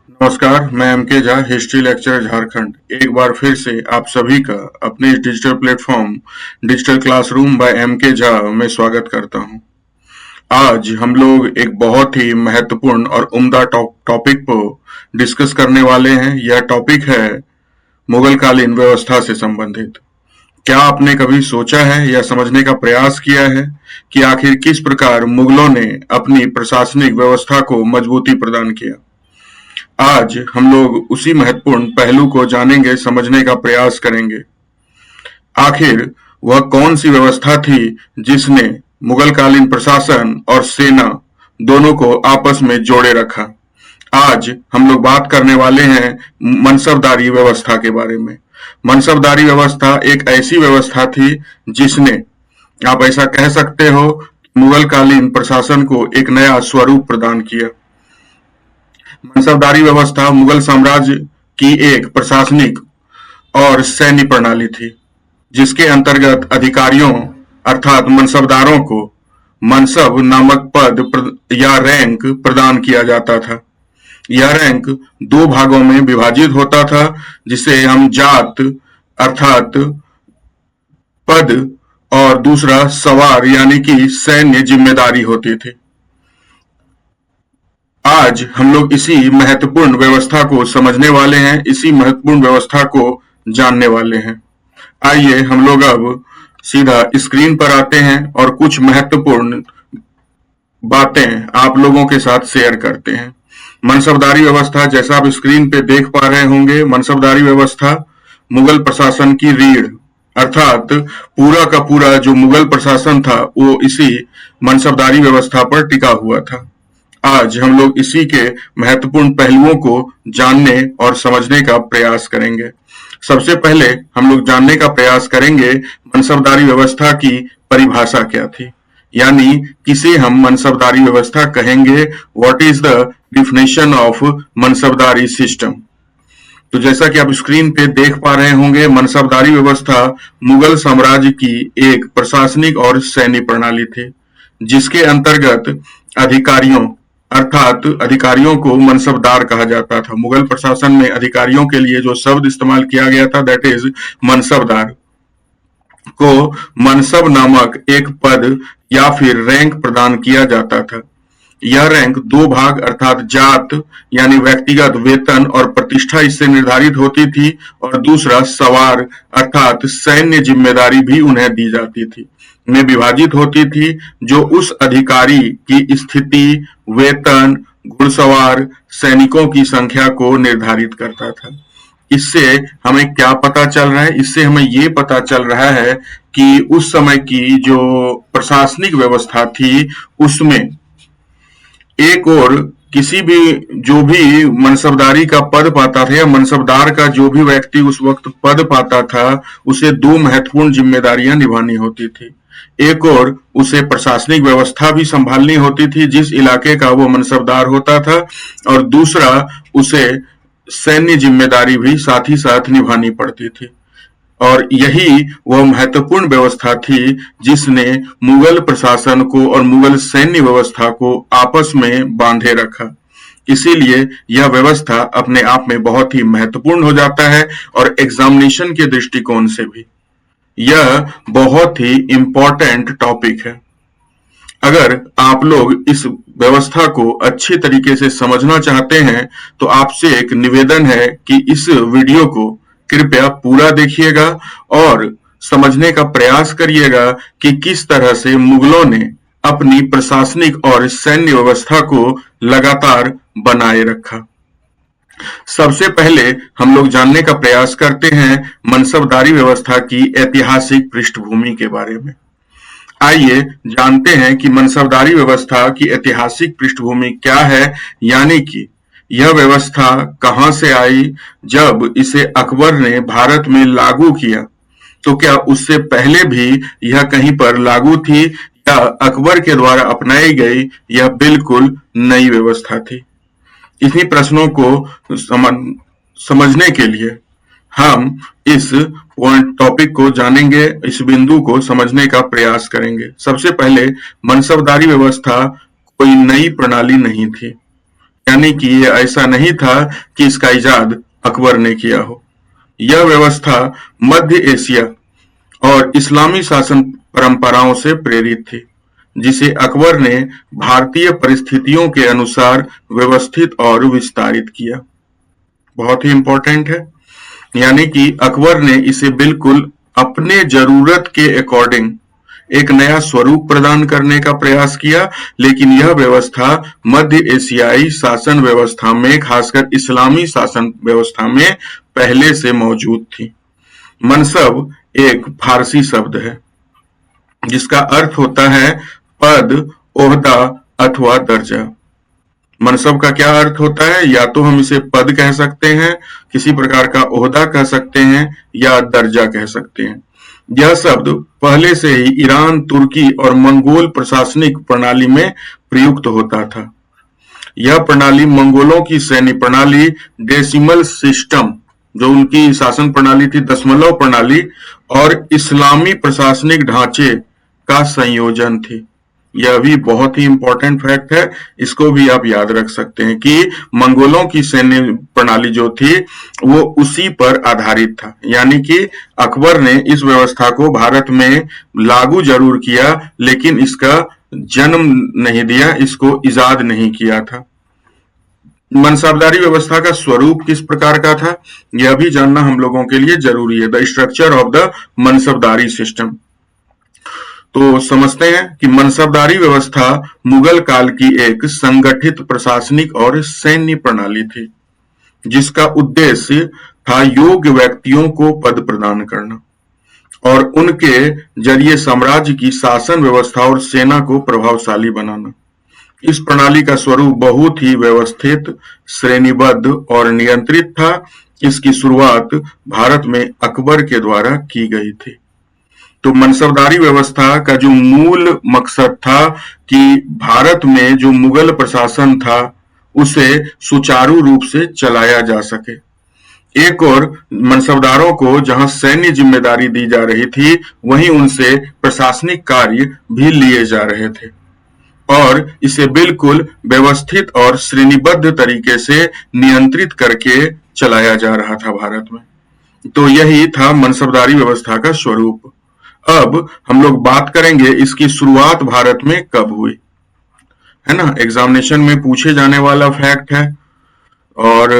नमस्कार, मैं M K. Jha, history lecturer Jharkhand. एक बार फिर से आप सभी का अपने इस digital platform digital classroom by M K. Jha में स्वागत करता हूं। आज हम लोग एक बहुत ही महत्वपूर्ण और उम्दा टॉपिक को डिस्कस करने वाले हैं। यह टॉपिक है मुगल कालीन व्यवस्था से संबंधित। क्या आपने कभी सोचा है या समझने का प्रयास किया है कि आखिर किस प्रकार मुगलों ने अपनी प्रशासनिक व्यवस्था को मजबूती प्रदान किया? आज हम लोग उसी महत्वपूर्ण पहलू को जानेंगे, समझने का प्रयास करेंगे। आखिर वह कौन सी व्यवस्था थी जिसने मुगलकालीन प्रशासन और सेना दोनों को आपस में जोड़े रखा? आज हम लोग बात करने वाले हैं मनसबदारी व्यवस्था के बारे में। मनसबदारी व्यवस्था एक ऐसी व्यवस्था थी जिसने, आप ऐसा कह सकते हो, मुगलकालीन प्रशासन को एक नया स्वरूप प्रदान किया। मनसबदारी व्यवस्था मुगल साम्राज्य की एक प्रशासनिक और सैन्य प्रणाली थी, जिसके अंतर्गत अधिकारियों अर्थात मनसबदारों को मनसब नामक पद या रैंक प्रदान किया जाता था। यह रैंक दो भागों में विभाजित होता था, जिसे हम जात अर्थात पद और दूसरा सवार यानी कि सैन्य जिम्मेदारी होती थी। आज हम लोग इसी महत्वपूर्ण व्यवस्था को समझने वाले हैं, इसी महत्वपूर्ण व्यवस्था को जानने वाले हैं। आइए हम लोग अब सीधा स्क्रीन पर आते हैं और कुछ महत्वपूर्ण बातें आप लोगों के साथ शेयर करते हैं। मनसबदारी व्यवस्था, जैसा आप स्क्रीन पे देख पा रहे होंगे, मनसबदारी व्यवस्था मुगल प्रशासन की रीढ़ अर्थात पूरा का पूरा जो मुगल प्रशासन था वो इसी मनसबदारी व्यवस्था पर टिका हुआ था। आज हम लोग इसी के महत्वपूर्ण पहलुओं को जानने और समझने का प्रयास करेंगे। सबसे पहले हम लोग जानने का प्रयास करेंगे मनसबदारी व्यवस्था की परिभाषा क्या थी, यानी किसे हम मनसबदारी व्यवस्था कहेंगे। What is the definition of मनसबदारी system? तो जैसा कि आप स्क्रीन पे देख पा रहे होंगे, मनसबदारी व्यवस्था मुगल साम्राज्य की एक प्रशासनिक और सैन्य प्रणाली थी, जिसके अंतर्गत अधिकारियों अर्थात अधिकारियों को मनसबदार कहा जाता था। मुगल प्रशासन में अधिकारियों के लिए जो शब्द इस्तेमाल किया गया था, दैट इज मनसबदार, को मनसब नामक एक पद या फिर रैंक प्रदान किया जाता था। यह रैंक दो भाग अर्थात जात यानी व्यक्तिगत वेतन और प्रतिष्ठा इससे निर्धारित होती थी, और दूसरा सवार अर्थात सैन्य जिम्मेदारी भी उन्हें दी जाती थी, में विभाजित होती थी, जो उस अधिकारी की स्थिति, वेतन, घुड़सवार, सैनिकों की संख्या को निर्धारित करता था। इससे हमें क्या पता चल रहा है? इससे हमें ये पता चल रहा है कि उस समय की जो प्रशासनिक व्यवस्था थी उसमें एक और किसी भी जो भी मनसबदारी का पद पाता था या मनसबदार का जो भी व्यक्ति उस वक्त पद पाता था, उसे दो महत्वपूर्ण जिम्मेदारियां निभानी होती थी। एक और उसे प्रशासनिक व्यवस्था भी संभालनी होती थी जिस इलाके का वो मनसबदार होता था, और दूसरा उसे सैन्य जिम्मेदारी भी साथ ही साथ निभानी पड़ती थी। और यही वह महत्वपूर्ण व्यवस्था थी जिसने मुगल प्रशासन को और मुगल सैन्य व्यवस्था को आपस में बांधे रखा। इसीलिए यह व्यवस्था अपने आप में बहुत ही महत्वपूर्ण हो जाता है, और एग्जामिनेशन के दृष्टिकोण से भी यह बहुत ही इंपॉर्टेंट टॉपिक है। अगर आप लोग इस व्यवस्था को अच्छी तरीके से समझना चाहते हैं तो आपसे एक निवेदन है कि इस वीडियो को कृपया पूरा देखिएगा और समझने का प्रयास करिएगा कि किस तरह से मुगलों ने अपनी प्रशासनिक और सैन्य व्यवस्था को लगातार बनाए रखा। सबसे पहले हम लोग जानने का प्रयास करते हैं मनसबदारी व्यवस्था की ऐतिहासिक पृष्ठभूमि के बारे में। आइए जानते हैं कि मनसबदारी व्यवस्था की ऐतिहासिक पृष्ठभूमि क्या है, यानी कि यह व्यवस्था कहां से आई। जब इसे अकबर ने भारत में लागू किया तो क्या उससे पहले भी यह कहीं पर लागू थी, या अकबर के द्वारा अपनाई गई यह बिल्कुल नई व्यवस्था थी? इन्हीं प्रश्नों को समझने के लिए हम इस टॉपिक को जानेंगे, इस बिंदु को समझने का प्रयास करेंगे। सबसे पहले मनसबदारी व्यवस्था कोई नई प्रणाली नहीं थी। यानी कि ये ऐसा नहीं था कि इसका इजाद अकबर ने किया हो। यह व्यवस्था मध्य एशिया और इस्लामी शासन परंपराओं से प्रेरित थी, जिसे अकबर ने भारतीय परिस्थितियों के अनुसार व्यवस्थित और विस्तारित किया। बहुत ही इंपॉर्टेंट है। यानी कि अकबर ने इसे बिल्कुल अपने जरूरत के अकॉर्डिंग एक नया स्वरूप प्रदान करने का प्रयास किया, लेकिन यह व्यवस्था मध्य एशियाई शासन व्यवस्था में, खासकर इस्लामी शासन व्यवस्था में पहले से मौजूद थी। मनसब एक फारसी शब्द है जिसका अर्थ होता है पद, ओहदा अथवा दर्जा। मनसब का क्या अर्थ होता है? या तो हम इसे पद कह सकते हैं, किसी प्रकार का ओहदा कह सकते हैं, या दर्जा कह सकते हैं। यह शब्द पहले से ही ईरान, तुर्की और मंगोल प्रशासनिक प्रणाली में प्रयुक्त होता था। यह प्रणाली मंगोलों की सैन्य प्रणाली, डेसिमल सिस्टम जो उनकी शासन प्रणाली थी, दशमलव प्रणाली, और इस्लामी प्रशासनिक ढांचे का संयोजन थी। यह भी बहुत ही इंपॉर्टेंट फैक्ट है, इसको भी आप याद रख सकते हैं कि मंगोलों की सैन्य प्रणाली जो थी वो उसी पर आधारित था। यानी कि अकबर ने इस व्यवस्था को भारत में लागू जरूर किया, लेकिन इसका जन्म नहीं दिया, इसको इजाद नहीं किया था। मनसबदारी व्यवस्था का स्वरूप किस प्रकार का था, यह भी जानना हम लोगों के लिए जरूरी है। The structure of the मनसबदारी system. तो समझते हैं कि मनसबदारी व्यवस्था मुगल काल की एक संगठित प्रशासनिक और सैन्य प्रणाली थी, जिसका उद्देश्य था योग्य व्यक्तियों को पद प्रदान करना और उनके जरिए साम्राज्य की शासन व्यवस्था और सेना को प्रभावशाली बनाना। इस प्रणाली का स्वरूप बहुत ही व्यवस्थित, श्रेणीबद्ध और नियंत्रित था। इसकी शुरुआत भारत में अकबर के द्वारा की गई थी। तो मनसबदारी व्यवस्था का जो मूल मकसद था कि भारत में जो मुगल प्रशासन था उसे सुचारू रूप से चलाया जा सके। एक और मनसबदारों को जहां सैन्य जिम्मेदारी दी जा रही थी, वहीं उनसे प्रशासनिक कार्य भी लिए जा रहे थे और इसे बिल्कुल व्यवस्थित और श्रेणीबद्ध तरीके से नियंत्रित करके चलाया जा रहा था भारत में। तो यही था मनसबदारी व्यवस्था का स्वरूप। अब हम लोग बात करेंगे इसकी शुरुआत भारत में कब हुई, है ना। एग्जामिनेशन में पूछे जाने वाला फैक्ट है और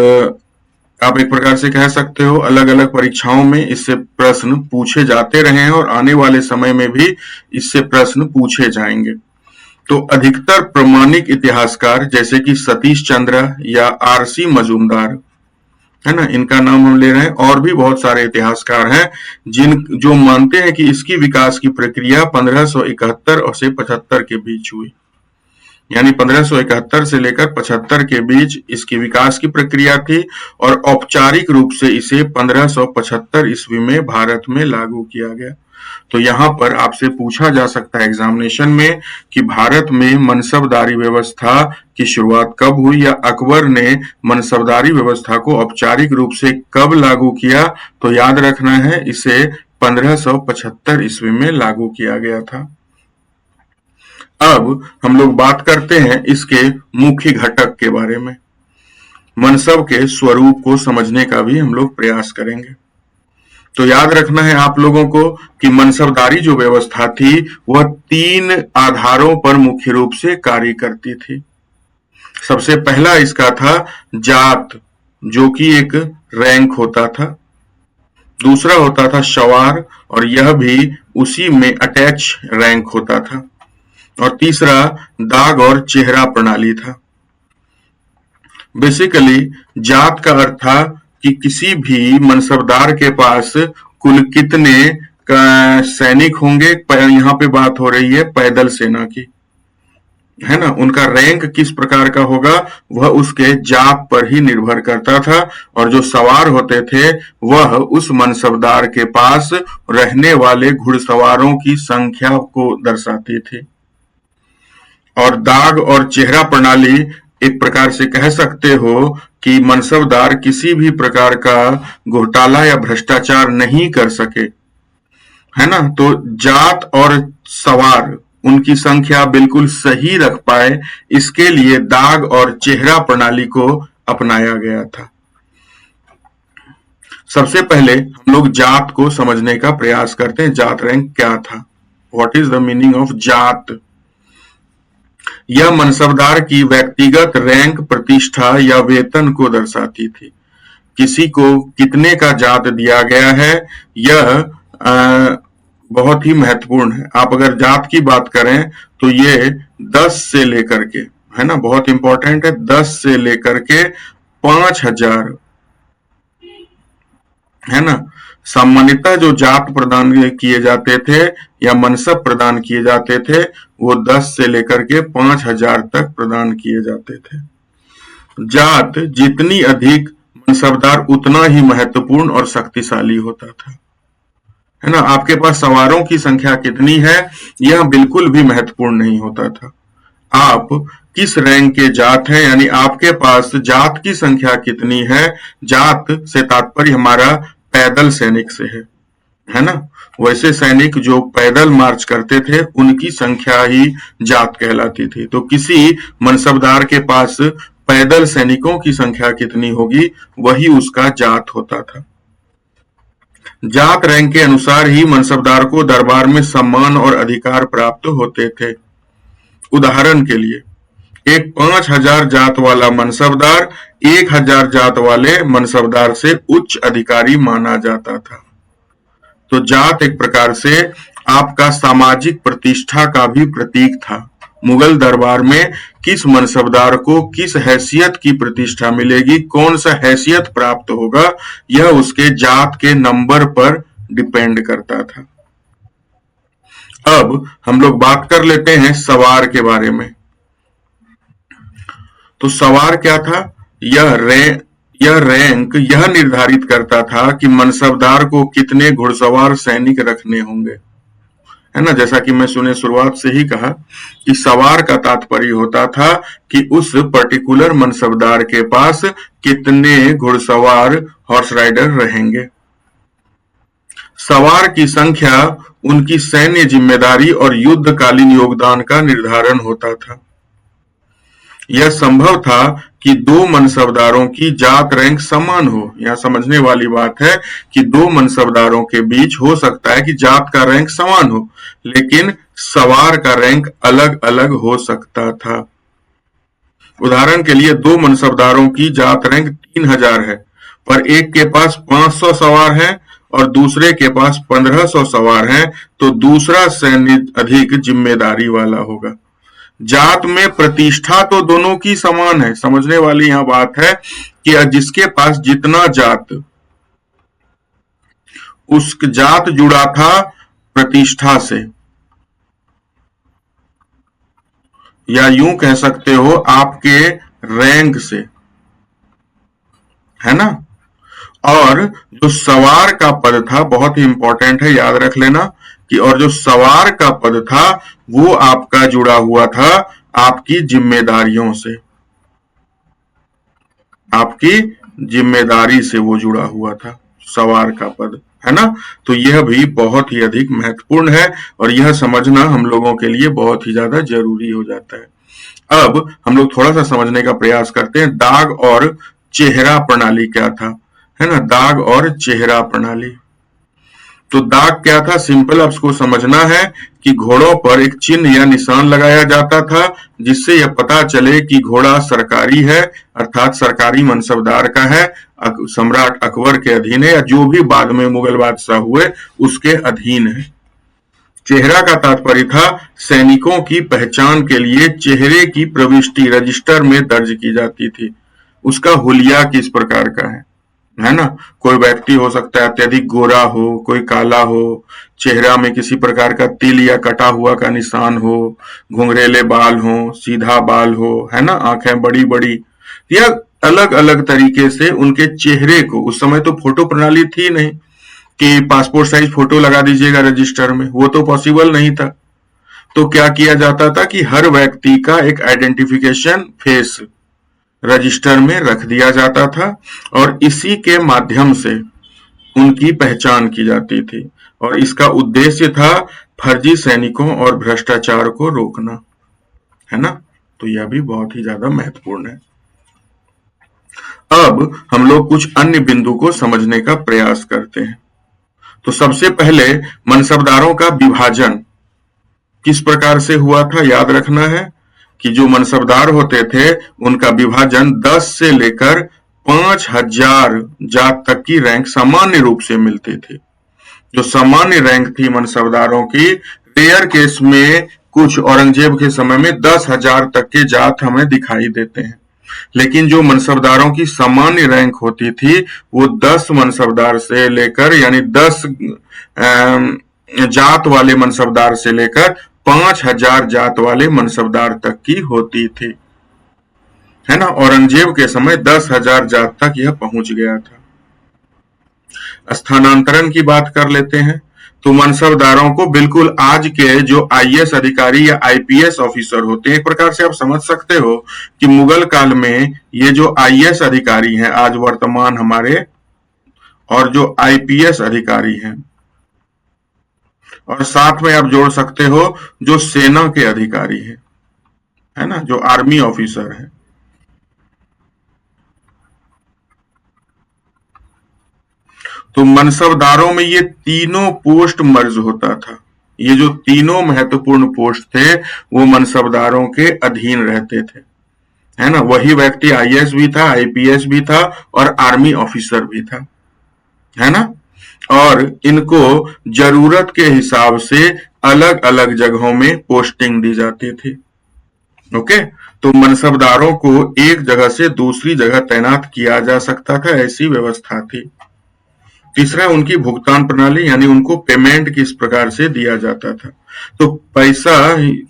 आप एक प्रकार से कह सकते हो अलग अलग परीक्षाओं में इससे प्रश्न पूछे जाते रहे हैं और आने वाले समय में भी इससे प्रश्न पूछे जाएंगे। तो अधिकतर प्रमाणिक इतिहासकार जैसे कि सतीश चंद्र या आरसी मजूमदार, है ना, इनका नाम हम ले रहे हैं, और भी बहुत सारे इतिहासकार हैं जो मानते हैं कि इसकी विकास की प्रक्रिया 1571 से 75 के बीच हुई। यानी 1571 से लेकर 75 के बीच इसकी विकास की प्रक्रिया थी और औपचारिक रूप से इसे 1575 ईस्वी में भारत में लागू किया गया। तो यहाँ पर आपसे पूछा जा सकता है एग्जामिनेशन में कि भारत में मनसबदारी व्यवस्था की शुरुआत कब हुई या अकबर ने मनसबदारी व्यवस्था को औपचारिक रूप से कब लागू किया। तो याद रखना है इसे 1575 ईस्वी में लागू किया गया था। अब हम लोग बात करते हैं इसके मुख्य घटक के बारे में। मनसब के स्वरूप को समझने का भी हम लोग प्रयास करेंगे। तो याद रखना है आप लोगों को कि मनसबदारी जो व्यवस्था थी वह 3 आधारों पर मुख्य रूप से कार्य करती थी। सबसे पहला इसका था जात, जो कि एक रैंक होता था। दूसरा होता था शवार, और यह भी उसी में अटैच रैंक होता था। और तीसरा दाग और चेहरा प्रणाली था। बेसिकली जात का अर्थ था कि किसी भी मनसबदार के पास कुल कितने सैनिक होंगे। यहाँ पे बात हो रही है पैदल सेना की, है ना। उनका रैंक किस प्रकार का होगा वह उसके जात पर ही निर्भर करता था, और जो सवार होते थे वह उस मनसबदार के पास रहने वाले घुड़सवारों की संख्या को दर्शाती थी। और दाग और चेहरा प्रणाली एक प्रकार से कह सकते हो कि मनसबदार किसी भी प्रकार का घोटाला या भ्रष्टाचार नहीं कर सके, है ना। तो जात और सवार उनकी संख्या बिल्कुल सही रख पाए, इसके लिए दाग और चेहरा प्रणाली को अपनाया गया था। सबसे पहले हम लोग जात को समझने का प्रयास करते हैं। जात रैंक क्या था? What is the meaning of जात? यह मनसबदार की व्यक्तिगत रैंक, प्रतिष्ठा या वेतन को दर्शाती थी। किसी को कितने का जात दिया गया है, यह बहुत ही महत्वपूर्ण है। आप अगर जात की बात करें तो ये 10 से लेकर के, है ना, बहुत इंपॉर्टेंट है, 10 से लेकर के 5000, है ना। सामान्यतः जो जात प्रदान किए जाते थे या मनसब प्रदान किए जाते थे वो 10 से लेकर के 5000 तक प्रदान किए जाते थे। जात जितनी अधिक मनसबदार उतना ही महत्वपूर्ण और शक्तिशाली होता था, है ना। आपके पास सवारों की संख्या कितनी है यह बिल्कुल भी महत्वपूर्ण नहीं होता था। आप किस रैंक के जात हैं, यानी आपके पास जात की संख्या कितनी है, जात से तात्पर्य हमारा पैदल सैनिक से है ना। वैसे सैनिक जो पैदल मार्च करते थे उनकी संख्या ही जात कहलाती थी। तो किसी मनसबदार के पास पैदल सैनिकों की संख्या कितनी होगी वही उसका जात होता था। जात रैंक के अनुसार ही मनसबदार को दरबार में सम्मान और अधिकार प्राप्त होते थे। उदाहरण के लिए एक 5000 जात वाला मनसबदार 1000 जात वाले मनसबदार से उच्च अधिकारी माना जाता था। तो जात एक प्रकार से आपका सामाजिक प्रतिष्ठा का भी प्रतीक था। मुगल दरबार में किस मनसबदार को किस हैसियत की प्रतिष्ठा मिलेगी, कौन सा हैसियत प्राप्त होगा, यह उसके जात के नंबर पर डिपेंड करता था। अब हम लोग बात कर लेते हैं सवार के बारे में। तो सवार क्या था? यह रैंक यह निर्धारित करता था कि मनसबदार को कितने घुड़सवार सैनिक रखने होंगे, है ना। जैसा कि मैं शुरुआत से ही कहा कि सवार का तात्पर्य होता था कि उस पर्टिकुलर मनसबदार के पास कितने घुड़सवार हॉर्स राइडर रहेंगे। सवार की संख्या उनकी सैन्य जिम्मेदारी और युद्धकालीन योगदान का निर्धारण होता था। यह संभव था कि दो मनसबदारों की जात रैंक समान हो। यह समझने वाली बात है कि दो मनसबदारों के बीच हो सकता है कि जात का रैंक समान हो, लेकिन सवार का रैंक अलग अलग हो सकता था। उदाहरण के लिए दो मनसबदारों की जात रैंक 3000 है, पर एक के पास 500 सवार हैं और दूसरे के पास 1500 सवार हैं, तो दूसरा सैन्य अधिक जिम्मेदारी वाला होगा। जात में प्रतिष्ठा तो दोनों की समान है। समझने वाली यह बात है कि जिसके पास जितना जात, उस जात जुड़ा था प्रतिष्ठा से, या यूं कह सकते हो आपके रैंक से, है ना। और जो सवार का पद था बहुत ही इंपॉर्टेंट है, याद रख लेना कि और जो सवार का पद था वो आपका जुड़ा हुआ था आपकी जिम्मेदारियों से, आपकी जिम्मेदारी से वो जुड़ा हुआ था सवार का पद, है ना। तो यह भी बहुत ही अधिक महत्वपूर्ण है और यह समझना हम लोगों के लिए बहुत ही ज्यादा जरूरी हो जाता है। अब हम लोग थोड़ा सा समझने का प्रयास करते हैं दाग और चेहरा प्रणाली क्या था, है ना। दाग और चेहरा प्रणाली। तो दाग क्या था? सिंपल आपको समझना है कि घोड़ों पर एक चिन्ह या निशान लगाया जाता था जिससे यह पता चले कि घोड़ा सरकारी है, अर्थात सरकारी मनसबदार का है, सम्राट अकबर के अधीन है या जो भी बाद में मुगल बादशाह हुए उसके अधीन है। चेहरा का तात्पर्य था सैनिकों की पहचान के लिए चेहरे की प्रविष्टि रजिस्टर में दर्ज की जाती थी। उसका हुलिया किस प्रकार का है ना। कोई व्यक्ति हो सकता है अत्यधिक गोरा हो, कोई काला हो, चेहरा में किसी प्रकार का तिल या कटा हुआ का निशान हो, घुंघरेले बाल हो, सीधा बाल हो, है ना, आंखें बड़ी बड़ी, या अलग अलग तरीके से उनके चेहरे को, उस समय तो फोटो प्रणाली थी नहीं कि पासपोर्ट साइज फोटो लगा दीजिएगा रजिस्टर में, वो तो पॉसिबल नहीं था। तो क्या किया जाता था कि हर व्यक्ति का एक आइडेंटिफिकेशन फेस रजिस्टर में रख दिया जाता था और इसी के माध्यम से उनकी पहचान की जाती थी। और इसका उद्देश्य था फर्जी सैनिकों और भ्रष्टाचार को रोकना, है ना। तो यह भी बहुत ही ज्यादा महत्वपूर्ण है। अब हम लोग कुछ अन्य बिंदु को समझने का प्रयास करते हैं। तो सबसे पहले मनसबदारों का विभाजन किस प्रकार से हुआ था, याद रखना है कि जो मनसबदार होते थे उनका विभाजन 10 से लेकर 5000 जात तक की रैंक सामान्य रूप से मिलती थी। जो सामान्य रैंक थी मनसबदारों की, रेयर केस में कुछ औरंगजेब के समय में 10,000 तक के जात हमें दिखाई देते हैं, लेकिन जो मनसबदारों की सामान्य रैंक होती थी वो 10 मनसबदार से लेकर, यानी 10 जात वाले मनसबदार से लेकर 5,000 जात वाले मनसबदार तक की होती थी, है ना। औरंगजेब के समय 10,000 जात तक यह पहुंच गया था। स्थानांतरण की बात कर लेते हैं। तो मनसबदारों को बिल्कुल आज के जो आईएएस अधिकारी या आईपीएस ऑफिसर होते हैं, एक प्रकार से आप समझ सकते हो कि मुगल काल में ये जो आईएएस अधिकारी हैं आज वर्तमान हमारे, और जो आईपीएस अधिकारी हैं, और साथ में आप जोड़ सकते हो जो सेना के अधिकारी हैं, है ना, जो आर्मी ऑफिसर हैं। तो मनसबदारों में ये तीनों पोस्ट मर्ज होता था। ये जो तीनों महत्वपूर्ण पोस्ट थे वो मनसबदारों के अधीन रहते थे, है ना। वही व्यक्ति आईएएस भी था, आईपीएस भी था और आर्मी ऑफिसर भी था, है ना। और इनको जरूरत के हिसाब से अलग अलग जगहों में पोस्टिंग दी जाती थी। ओके, तो मनसबदारों को एक जगह से दूसरी जगह तैनात किया जा सकता था, ऐसी व्यवस्था थी। तीसरा, उनकी भुगतान प्रणाली, यानी उनको पेमेंट किस प्रकार से दिया जाता था। तो पैसा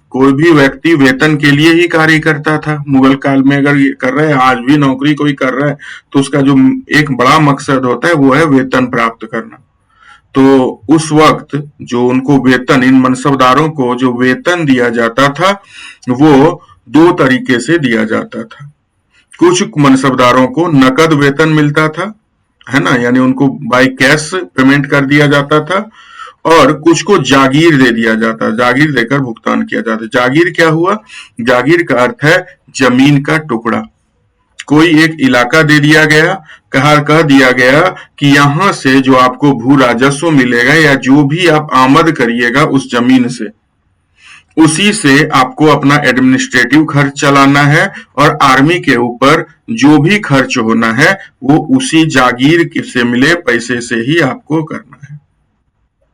कोई भी व्यक्ति वेतन के लिए ही कार्य करता था मुगल काल में। अगर ये कर रहा है, आज भी नौकरी कोई कर रहा है, तो उसका जो एक बड़ा मकसद होता है वो है वेतन प्राप्त करना। तो उस वक्त जो उनको वेतन, इन मनसबदारों को जो वेतन दिया जाता था वो दो तरीके से दिया जाता था। कुछ मनसबदारों को नकद वेतन मिलता था, है ना, यानी उनको बाय कैश पेमेंट कर दिया जाता था, और कुछ को जागीर दे दिया जाता, जागीर देकर भुगतान किया जाता। जागीर क्या हुआ? जागीर का अर्थ है जमीन का टुकड़ा। कोई एक इलाका दे दिया गया, कह दिया गया कि यहां से जो आपको भू राजस्व मिलेगा या जो भी आप आमद करिएगा उस जमीन से, उसी से आपको अपना एडमिनिस्ट्रेटिव खर्च चलाना है, और आर्मी के ऊपर जो भी खर्च होना है वो उसी जागीर से मिले पैसे से ही आपको करना है।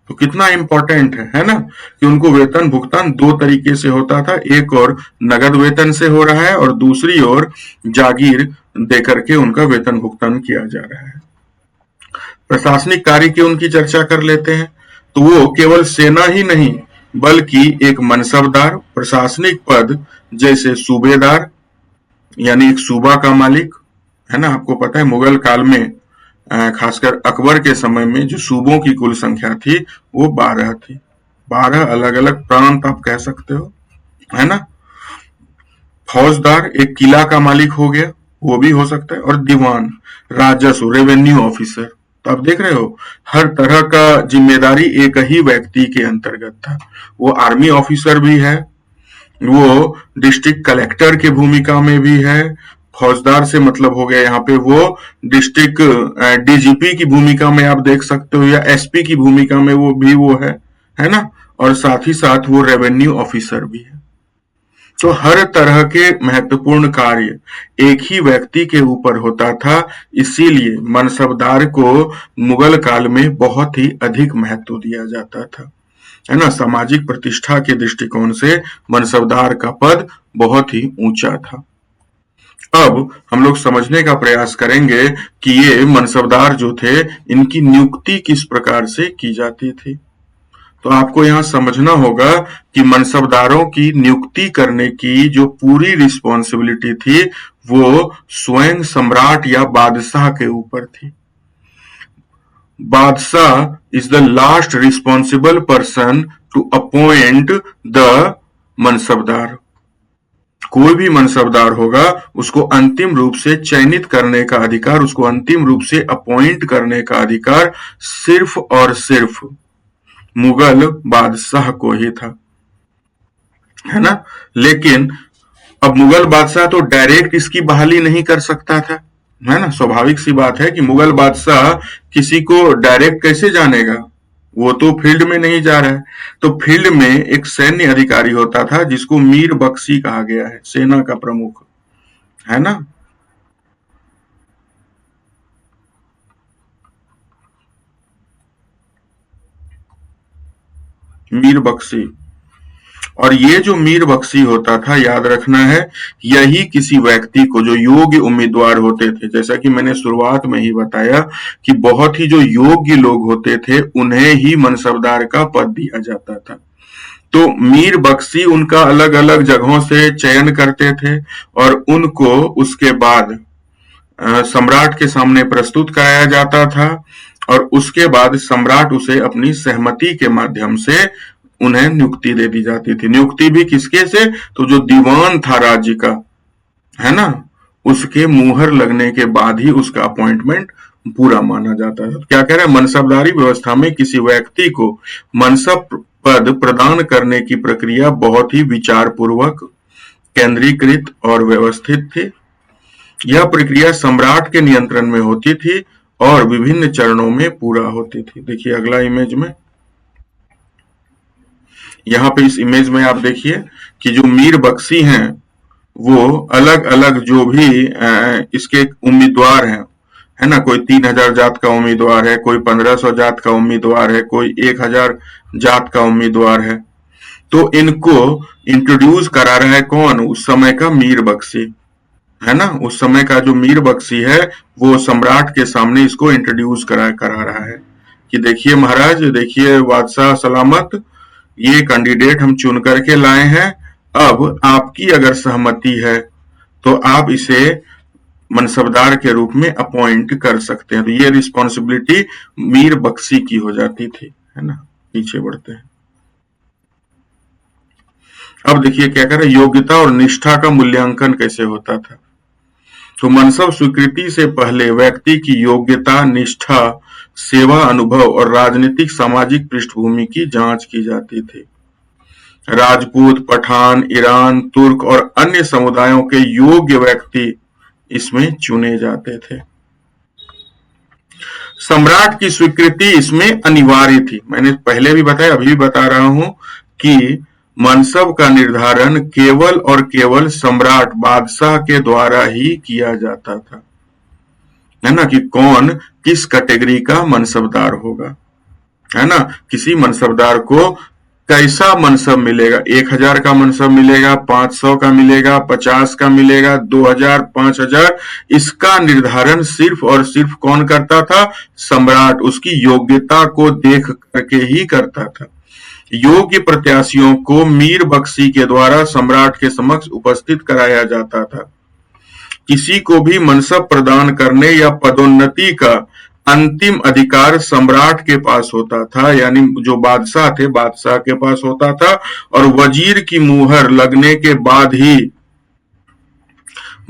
तो कितना इंपॉर्टेंट है ना, कि उनको वेतन भुगतान दो तरीके से होता था। एक और नगद वेतन से हो रहा है और दूसरी ओर जागीर देकर के उनका वेतन भुगतान किया जा रहा है। प्रशासनिक कार्य की उनकी चर्चा कर लेते हैं। तो वो केवल सेना ही नहीं बल्कि एक मनसबदार, प्रशासनिक पद जैसे सूबेदार, यानी एक सूबा का मालिक, है ना। आपको पता है मुगल काल में खासकर अकबर के समय में जो सूबों की कुल संख्या थी वो 12 थी। 12 अलग अलग प्रांत आप कह सकते हो, है ना। फौजदार एक किला का मालिक हो गया, वो भी हो सकता है, और दीवान, राजस्व, रेवेन्यू ऑफिसर। तो आप देख रहे हो हर तरह का जिम्मेदारी एक ही व्यक्ति के अंतर्गत था। वो आर्मी ऑफिसर भी है, वो डिस्ट्रिक्ट कलेक्टर की भूमिका में भी है, फौजदार से मतलब हो गया यहाँ पे वो डिस्ट्रिक्ट डीजीपी की भूमिका में आप देख सकते हो, या एसपी की भूमिका में वो है ना, और साथ ही साथ वो रेवेन्यू ऑफिसर भी है। तो हर तरह के महत्वपूर्ण कार्य एक ही व्यक्ति के ऊपर होता था, इसीलिए मनसबदार को मुगल काल में बहुत ही अधिक महत्व दिया जाता था, है ना। सामाजिक प्रतिष्ठा के दृष्टिकोण से मनसबदार का पद बहुत ही ऊंचा था। अब हम लोग समझने का प्रयास करेंगे कि ये मनसबदार जो थे इनकी नियुक्ति किस प्रकार से की जाती थी। तो आपको यहां समझना होगा कि मनसबदारों की नियुक्ति करने की जो पूरी रिस्पॉन्सिबिलिटी थी वो स्वयं सम्राट या बादशाह के ऊपर थी। Badshah is the last responsible person to appoint the mansabdar. कोई भी मनसबदार होगा उसको अंतिम रूप से चयनित करने का अधिकार, उसको अंतिम रूप से अपॉइंट करने का अधिकार सिर्फ और सिर्फ मुगल बादशाह को ही था, है ना। लेकिन अब मुगल बादशाह तो डायरेक्ट इसकी बहाली नहीं कर सकता था, है ना। स्वाभाविक सी बात है कि मुगल बादशाह किसी को डायरेक्ट कैसे जानेगा, वो तो फील्ड में नहीं जा रहा है। तो फील्ड में एक सैन्य अधिकारी होता था जिसको मीर बख्शी कहा गया है, सेना का प्रमुख, है ना। मीर बख्शी। और ये जो मीर बख्शी होता था, याद रखना है, यही किसी व्यक्ति को, जो योग्य उम्मीदवार होते थे, जैसा कि मैंने शुरुआत में ही बताया कि बहुत ही जो योग्य लोग होते थे उन्हें ही मनसबदार का पद दिया जाता था। तो मीर बख्शी उनका अलग अलग जगहों से चयन करते थे और उनको उसके बाद सम्राट के सामने प्रस्तुत कराया जाता था और उसके बाद सम्राट उसे अपनी सहमति के माध्यम से उन्हें नियुक्ति दे दी जाती थी। नियुक्ति भी किसके से, तो जो दीवान था राज्य का, है ना, उसके मुहर लगने के बाद ही उसका अपॉइंटमेंट पूरा माना जाता था। क्या कह रहे हैं, मनसबदारी व्यवस्था में किसी व्यक्ति को मनसब पद प्रदान करने की प्रक्रिया बहुत ही विचार पूर्वक, केंद्रीकृत और व्यवस्थित थी। यह प्रक्रिया सम्राट के नियंत्रण में होती थी और विभिन्न चरणों में पूरा होती थी। देखिए अगला इमेज में, यहाँ पे इस इमेज में आप देखिए कि जो मीर बख्शी हैं वो अलग अलग जो भी इसके उम्मीदवार हैं, है ना, कोई 3000 जात का उम्मीदवार है, कोई 1500 जात का उम्मीदवार है, कोई 1000 जात का उम्मीदवार है। तो इनको इंट्रोड्यूस करा रहा है कौन, उस समय का मीर बख्शी, है ना। उस समय का जो मीर बख्शी है वो सम्राट के सामने इसको इंट्रोड्यूस करा रहा है कि देखिए महाराज, देखिए बादशाह सलामत, ये कैंडिडेट हम चुन करके लाए हैं, अब आपकी अगर सहमति है तो आप इसे मनसबदार के रूप में अपॉइंट कर सकते हैं। तो ये रिस्पॉन्सिबिलिटी मीर बख्शी की हो जाती थी, है ना। पीछे बढ़ते हैं। अब देखिए क्या कह रहे हैं, योग्यता और निष्ठा का मूल्यांकन कैसे होता था। तो मनसब स्वीकृति से पहले व्यक्ति की योग्यता, निष्ठा, सेवा अनुभव और राजनीतिक सामाजिक पृष्ठभूमि की जांच की जाती थी। राजपूत, पठान, ईरान, तुर्क और अन्य समुदायों के योग्य व्यक्ति इसमें चुने जाते थे। सम्राट की स्वीकृति इसमें अनिवार्य थी। मैंने पहले भी बताया, अभी भी बता रहा हूं कि मनसब का निर्धारण केवल और केवल सम्राट, बादशाह के द्वारा ही किया जाता था, है ना, कि कौन किस कैटेगरी का मनसबदार होगा, है ना। किसी मनसबदार को कैसा मनसब मिलेगा, 1000 का मनसब मिलेगा, 500 का मिलेगा, 50 का मिलेगा, 2000, 5000, इसका निर्धारण सिर्फ और सिर्फ कौन करता था, सम्राट उसकी योग्यता को देख करके ही करता था। योग्य प्रत्याशियों को मीर बख्शी के द्वारा सम्राट के समक्ष उपस्थित कराया जाता था। किसी को भी मनसब प्रदान करने या पदोन्नति का अंतिम अधिकार सम्राट के पास होता था, यानी जो बादशाह थे बादशाह के पास होता था, और वजीर की मुहर लगने के बाद ही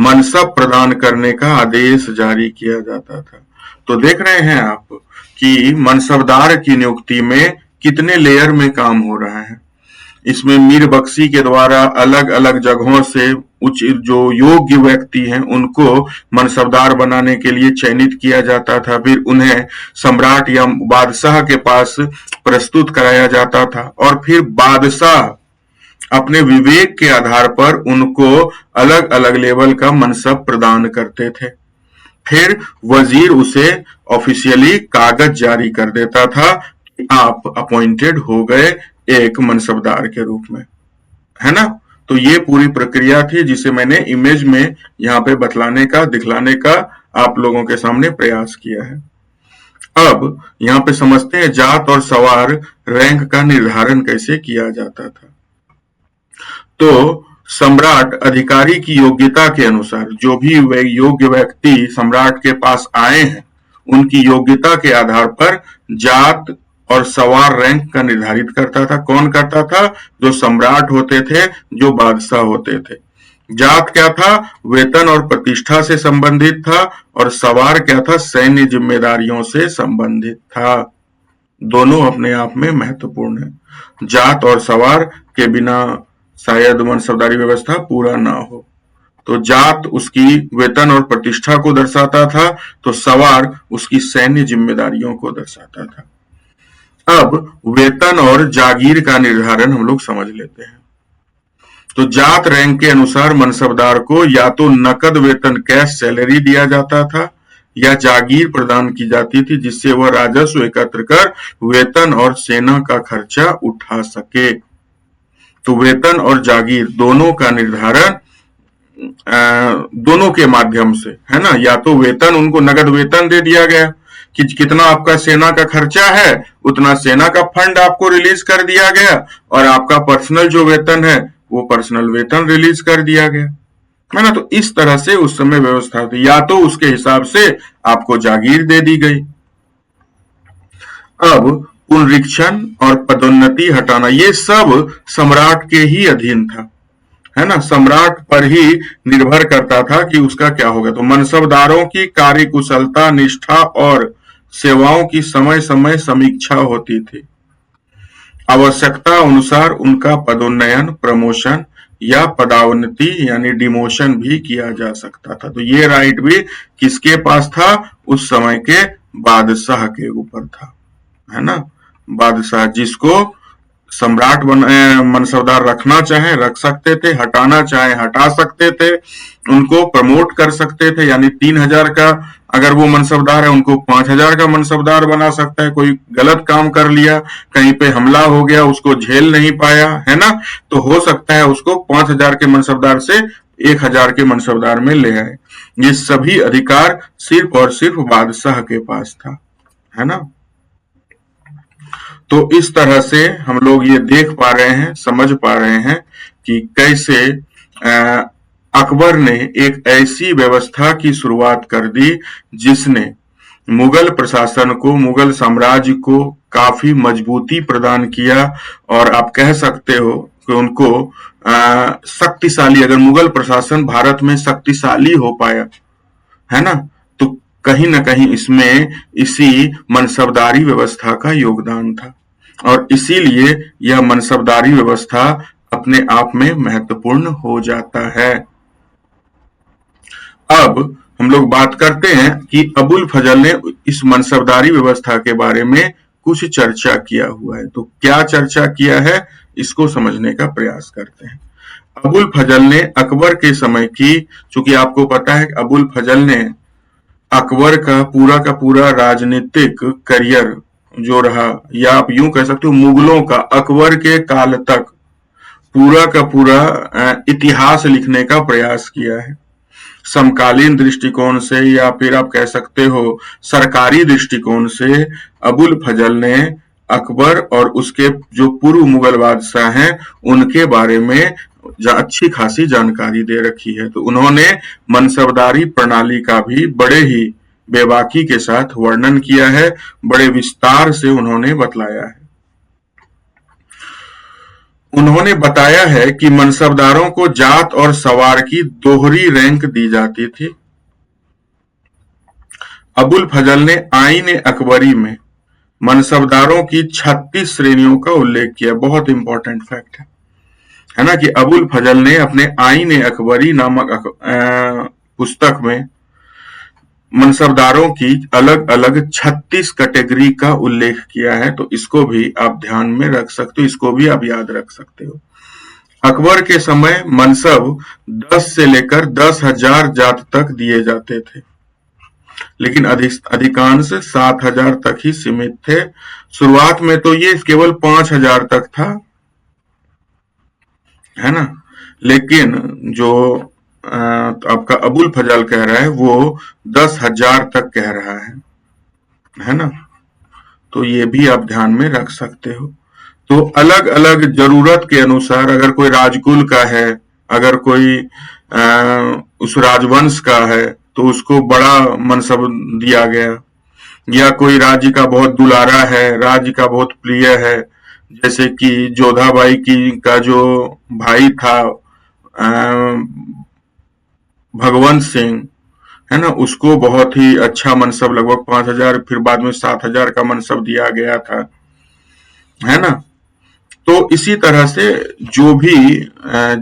मनसब प्रदान करने का आदेश जारी किया जाता था। तो देख रहे हैं आप कि मनसबदार की नियुक्ति में कितने लेयर में काम हो रहा है। इसमें मीर बख्शी के द्वारा अलग अलग जगहों से उच्च जो योग्य व्यक्ति हैं उनको मनसबदार बनाने के लिए चयनित किया जाता था, फिर उन्हें सम्राट या बादशाह के पास प्रस्तुत कराया जाता था और फिर बादशाह अपने विवेक के आधार पर उनको अलग अलग लेवल का मनसब प्रदान करते थे। फिर वजीर उसे ऑफिशियली कागज जारी कर देता था कि आप अपॉइंटेड हो गए एक मनसबदार के रूप में, है ना। तो ये पूरी प्रक्रिया थी जिसे मैंने इमेज में यहाँ पे बतलाने का, दिखलाने का आप लोगों के सामने प्रयास किया है। अब यहाँ पे समझते हैं जात और सवार रैंक का निर्धारण कैसे किया जाता था। तो सम्राट अधिकारी की योग्यता के अनुसार जो भी योग्य व्यक्ति सम्राट के पास आए हैं उनकी योग्यता के आधार पर जात और सवार रैंक का निर्धारित करता था। कौन करता था, जो सम्राट होते थे, जो बादशाह होते थे। जात क्या था, वेतन और प्रतिष्ठा से संबंधित था, और सवार क्या था, सैन्य जिम्मेदारियों से संबंधित था। दोनों अपने आप में महत्वपूर्ण है। जात और सवार के बिना शायद मनसबदारी व्यवस्था पूरा ना हो। तो जात उसकी वेतन और प्रतिष्ठा को दर्शाता था, तो सवार उसकी सैन्य जिम्मेदारियों को दर्शाता था। अब वेतन और जागीर का निर्धारण हम लोग समझ लेते हैं। तो जात रैंक के अनुसार मनसबदार को या तो नकद वेतन कैश सैलरी दिया जाता था या जागीर प्रदान की जाती थी, जिससे वह राजस्व एकत्र कर वेतन और सेना का खर्चा उठा सके। तो वेतन और जागीर दोनों का निर्धारण दोनों के माध्यम से, है ना। या तो वेतन, उनको नगद वेतन दे दिया गया कि कितना आपका सेना का खर्चा है उतना सेना का फंड आपको रिलीज कर दिया गया, और आपका पर्सनल जो वेतन है वो पर्सनल वेतन रिलीज कर दिया गया, है ना। तो इस तरह से उस समय व्यवस्था थी, या तो उसके हिसाब से आपको जागीर दे दी गई। अब पुनरीक्षण और पदोन्नति हटाना, ये सब सम्राट के ही अधीन था, है ना। सम्राट पर ही निर्भर करता था कि उसका क्या होगा। तो मनसबदारों की कार्यकुशलता, निष्ठा और सेवाओं की समय समय समीक्षा होती थी। आवश्यकता अनुसार उनका पदोन्नयन, प्रमोशन या पदावनति यानी डिमोशन भी किया जा सकता था। तो ये राइट भी किसके पास था? उस समय के बादशाह के ऊपर था, है ना। बादशाह जिसको सम्राट मनसबदार रखना चाहे रख सकते थे, हटाना चाहे हटा सकते थे, उनको प्रमोट कर सकते थे, यानी 3,000 का अगर वो मनसबदार है उनको 5,000 का मनसबदार बना सकता है। कोई गलत काम कर लिया, कहीं पे हमला हो गया, उसको झेल नहीं पाया, है ना, तो हो सकता है उसको 5,000 के मनसबदार से 1,000 के मनसबदार में ले आए। ये सभी अधिकार सिर्फ और सिर्फ बादशाह के पास था, है ना। तो इस तरह से हम लोग ये देख पा रहे हैं, समझ पा रहे हैं कि कैसे अकबर ने एक ऐसी व्यवस्था की शुरुआत कर दी जिसने मुगल प्रशासन को, मुगल साम्राज्य को काफी मजबूती प्रदान किया, और आप कह सकते हो कि उनको शक्तिशाली, अगर मुगल प्रशासन भारत में शक्तिशाली हो पाया, है ना, तो कहीं ना कहीं इसमें इसी मनसबदारी व्यवस्था का योगदान था, और इसीलिए यह मनसबदारी व्यवस्था अपने आप में महत्वपूर्ण हो जाता है। अब हम लोग बात करते हैं कि अबुल फजल ने इस मनसबदारी व्यवस्था के बारे में कुछ चर्चा किया हुआ है। तो क्या चर्चा किया है, इसको समझने का प्रयास करते हैं। अबुल फजल ने अकबर के समय की, चूंकि आपको पता है अबुल फजल ने अकबर का पूरा राजनीतिक करियर जो रहा, या आप यूं कह सकते हो मुगलों का अकबर के काल तक पूरा का पूरा इतिहास लिखने का प्रयास किया है। समकालीन दृष्टिकोण से, या फिर आप कह सकते हो सरकारी दृष्टिकोण से, अबुल फजल ने अकबर और उसके जो पूर्व मुगल बादशाह हैं उनके बारे में अच्छी खासी जानकारी दे रखी है। तो उन्होंने मनसबदारी प्रणाली का भी बड़े ही बेबाकी के साथ वर्णन किया है, बड़े विस्तार से उन्होंने बतलाया है। उन्होंने बताया है कि मनसबदारों को जात और सवार की दोहरी रैंक दी जाती थी। अबुल फजल ने आईन अकबरी में मनसबदारों की 36 श्रेणियों का उल्लेख किया। बहुत इंपॉर्टेंट फैक्ट है ना, कि अबुल फजल ने अपने आईन अकबरी नामक पुस्तक में मनसबदारों की अलग अलग 36 कैटेगरी का उल्लेख किया है। तो इसको भी आप ध्यान में रख सकते हो, इसको भी आप याद रख सकते हो। अकबर के समय मनसब 10 से लेकर 10,000 जात तक दिए जाते थे, लेकिन अधिकांश 7,000 तक ही सीमित थे। शुरुआत में तो ये केवल 5,000 तक था, है ना, लेकिन जो आपका अबुल फजल कह रहा है वो 10,000 तक कह रहा है ना। तो ये भी आप ध्यान में रख सकते हो। तो अलग अलग जरूरत के अनुसार, अगर कोई राजकुल का है, अगर कोई उस राजवंश का है तो उसको बड़ा मनसब दिया गया, या कोई राज्य का बहुत दुलारा है, राज्य का बहुत प्रिय है, जैसे कि जोधाबाई की का जो भाई था भगवंत सिंह, है ना, उसको बहुत ही अच्छा मनसब लगभग 5,000 फिर बाद में 7,000 का मनसब दिया गया था, है ना। तो इसी तरह से जो भी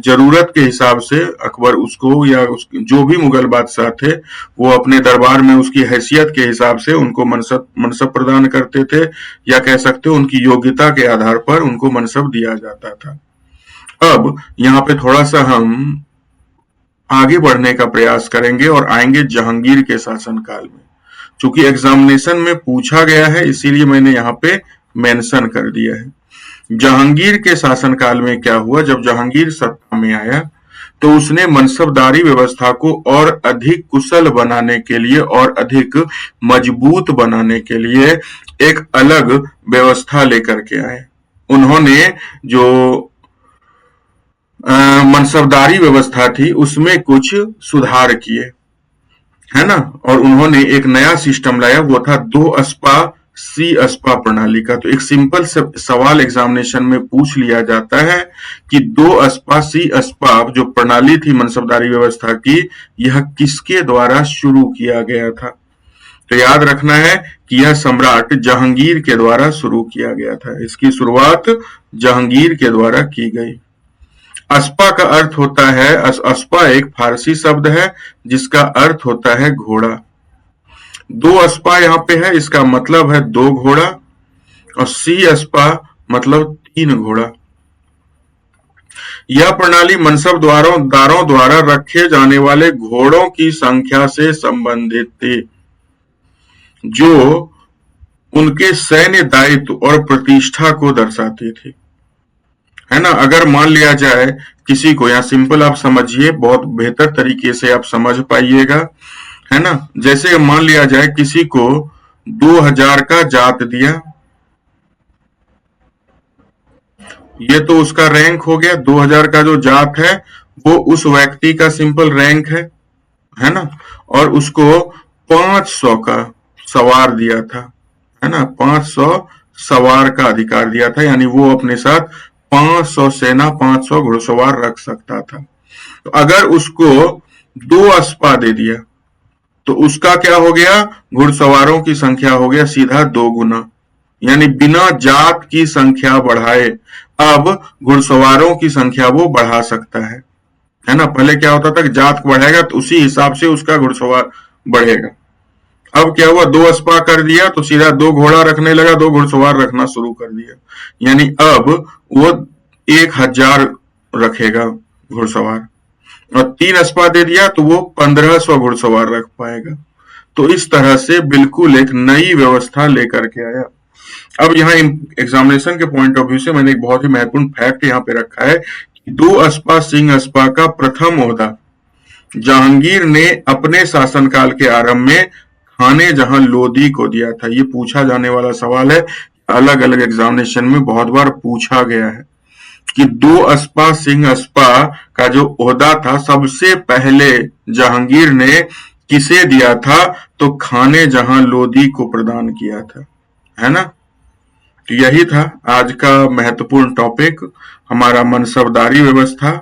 जरूरत के हिसाब से अकबर उसको या जो भी मुगल बादशाह थे वो अपने दरबार में उसकी हैसियत के हिसाब से उनको मनसब मनसब प्रदान करते थे, या कह सकते हो उनकी योग्यता के आधार पर उनको मनसब दिया जाता था। अब यहाँ पे थोड़ा सा हम आगे बढ़ने का प्रयास करेंगे और आएंगे जहांगीर के शासनकाल में। चूंकि एग्जामिनेशन में पूछा गया है इसीलिए मैंने यहाँ पे मेंशन कर दिया है। जहांगीर के शासनकाल में क्या हुआ, जब जहांगीर सत्ता में आया तो उसने मनसबदारी व्यवस्था को और अधिक कुशल बनाने के लिए और अधिक मजबूत बनाने के लिए एक अलग व्यवस्था लेकर के आए। उन्होंने जो मनसबदारी व्यवस्था थी उसमें कुछ सुधार किए, है ना, और उन्होंने एक नया सिस्टम लाया, वो था 2 अस्पा सी अस्पा प्रणाली का। तो एक सिंपल सवाल एग्जामिनेशन में पूछ लिया जाता है कि 2 अस्पा सी अस्पा जो प्रणाली थी मनसबदारी व्यवस्था की, यह किसके द्वारा शुरू किया गया था। तो याद रखना है कि यह सम्राट जहांगीर के द्वारा शुरू किया गया था। इसकी शुरुआत जहांगीर के द्वारा की गई। अस्पा का अर्थ होता है, अस्पा एक फारसी शब्द है जिसका अर्थ होता है घोड़ा। 2 अस्पा यहाँ पे है, इसका मतलब है 2 घोड़ा, और सी अस्पा मतलब 3 घोड़ा। यह प्रणाली मनसबदारों द्वारा रखे जाने वाले घोड़ों की संख्या से संबंधित थी, जो उनके सैन्य दायित्व और प्रतिष्ठा को दर्शाती थी, है ना। अगर मान लिया जाए किसी को, या सिंपल आप समझिए, बहुत बेहतर तरीके से आप समझ पाइएगा, है ना। जैसे मान लिया जाए किसी को 2000 का जात दिया, ये तो उसका रैंक हो गया। 2000 का जो जात है वो उस व्यक्ति का सिंपल रैंक है ना। और उसको 500 का सवार दिया था, है ना, 500 सवार का अधिकार दिया था, यानी वो अपने साथ 500 सेना 500 घुड़सवार रख सकता था। तो अगर उसको 2 अस्पा दे दिया तो उसका क्या हो गया, घुड़सवारों की संख्या हो गया सीधा 2 गुना, यानी बिना जात की संख्या बढ़ाए अब घुड़सवारों की संख्या वो बढ़ा सकता है ना। पहले क्या होता था कि जात बढ़ेगा तो उसी हिसाब से उसका घुड़सवार बढ़ेगा। अब क्या हुआ, 2 अस्पा कर दिया तो सीधा 2 घोड़ा रखने लगा, 2 घुड़सवार रखना शुरू कर दिया, यानी अब वो 1000 रखेगा घुड़सवार, और 3 अस्पा दे दिया तो वो 1500 घुड़सवार रख पाएगा। तो इस तरह से बिल्कुल एक नई व्यवस्था लेकर के आया। अब यहाँ एग्जामिनेशन के पॉइंट ऑफ व्यू से मैंने एक बहुत ही महत्वपूर्ण फैक्ट यहाँ पे रखा है कि 2 अस्पा सिंह अस्पा का प्रथम ओहदा जहांगीर ने अपने शासनकाल के आरंभ में खाने जहां लोदी को दिया था। ये पूछा जाने वाला सवाल है, अलग अलग एग्जामिनेशन में बहुत बार पूछा गया है कि 2 अस्पा सिंह अस्पा का जो ओहदा था सबसे पहले जहांगीर ने किसे दिया था, तो खाने जहां लोदी को प्रदान किया था, है ना। तो यही था आज का महत्वपूर्ण टॉपिक, हमारा मनसबदारी व्यवस्था,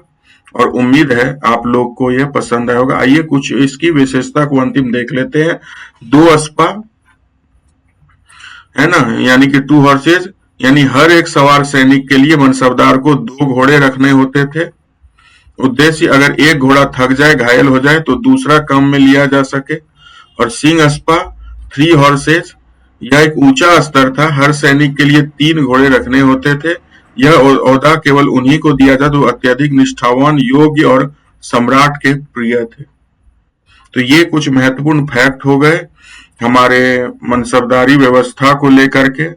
और उम्मीद है आप लोग को यह पसंद आया होगा। आइए कुछ इसकी विशेषता को अंतिम देख लेते हैं। 2 अस्पा, है ना, यानी कि 2 हॉर्सेज, यानी हर एक सवार सैनिक के लिए मनसबदार को 2 घोड़े रखने होते थे। उद्देश्य, अगर एक घोड़ा थक जाए, घायल हो जाए तो दूसरा काम में लिया जा सके। और सिंह अस्पा 3 हॉर्सेज, यह एक ऊंचा स्तर था, हर सैनिक के लिए 3 घोड़े रखने होते थे। यह ओहदा केवल उन्हीं को दिया था जो अत्यधिक निष्ठावान, योग्य और सम्राट के प्रिय थे। तो ये कुछ महत्वपूर्ण फैक्ट हो गए हमारे मनसबदारी व्यवस्था को लेकर के।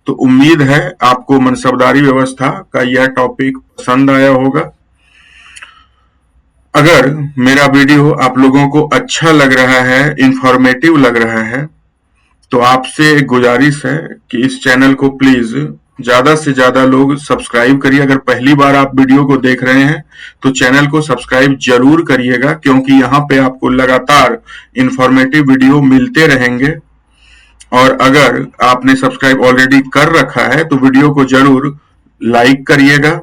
तो उम्मीद है आपको मनसबदारी व्यवस्था का यह टॉपिक पसंद आया होगा। अगर मेरा वीडियो आप लोगों को अच्छा लग रहा है, इंफॉर्मेटिव लग रहा है, तो आपसे एक गुजारिश है कि इस चैनल को प्लीज ज्यादा से ज्यादा लोग सब्सक्राइब करिए। अगर पहली बार आप वीडियो को देख रहे हैं तो चैनल को सब्सक्राइब जरूर करिएगा, क्योंकि यहाँ पे आपको लगातार इंफॉर्मेटिव वीडियो मिलते रहेंगे। और अगर आपने सब्सक्राइब ऑलरेडी कर रखा है तो वीडियो को जरूर लाइक करिएगा,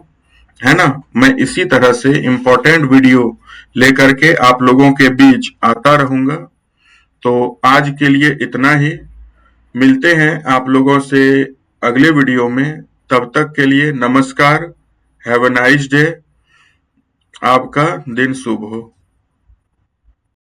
है ना। मैं इसी तरह से इंपॉर्टेंट वीडियो लेकर के आप लोगों के बीच आता रहूंगा। तो आज के लिए इतना ही। मिलते हैं आप लोगों से अगले वीडियो में। तब तक के लिए नमस्कार। Have a nice day. आपका दिन शुभ हो।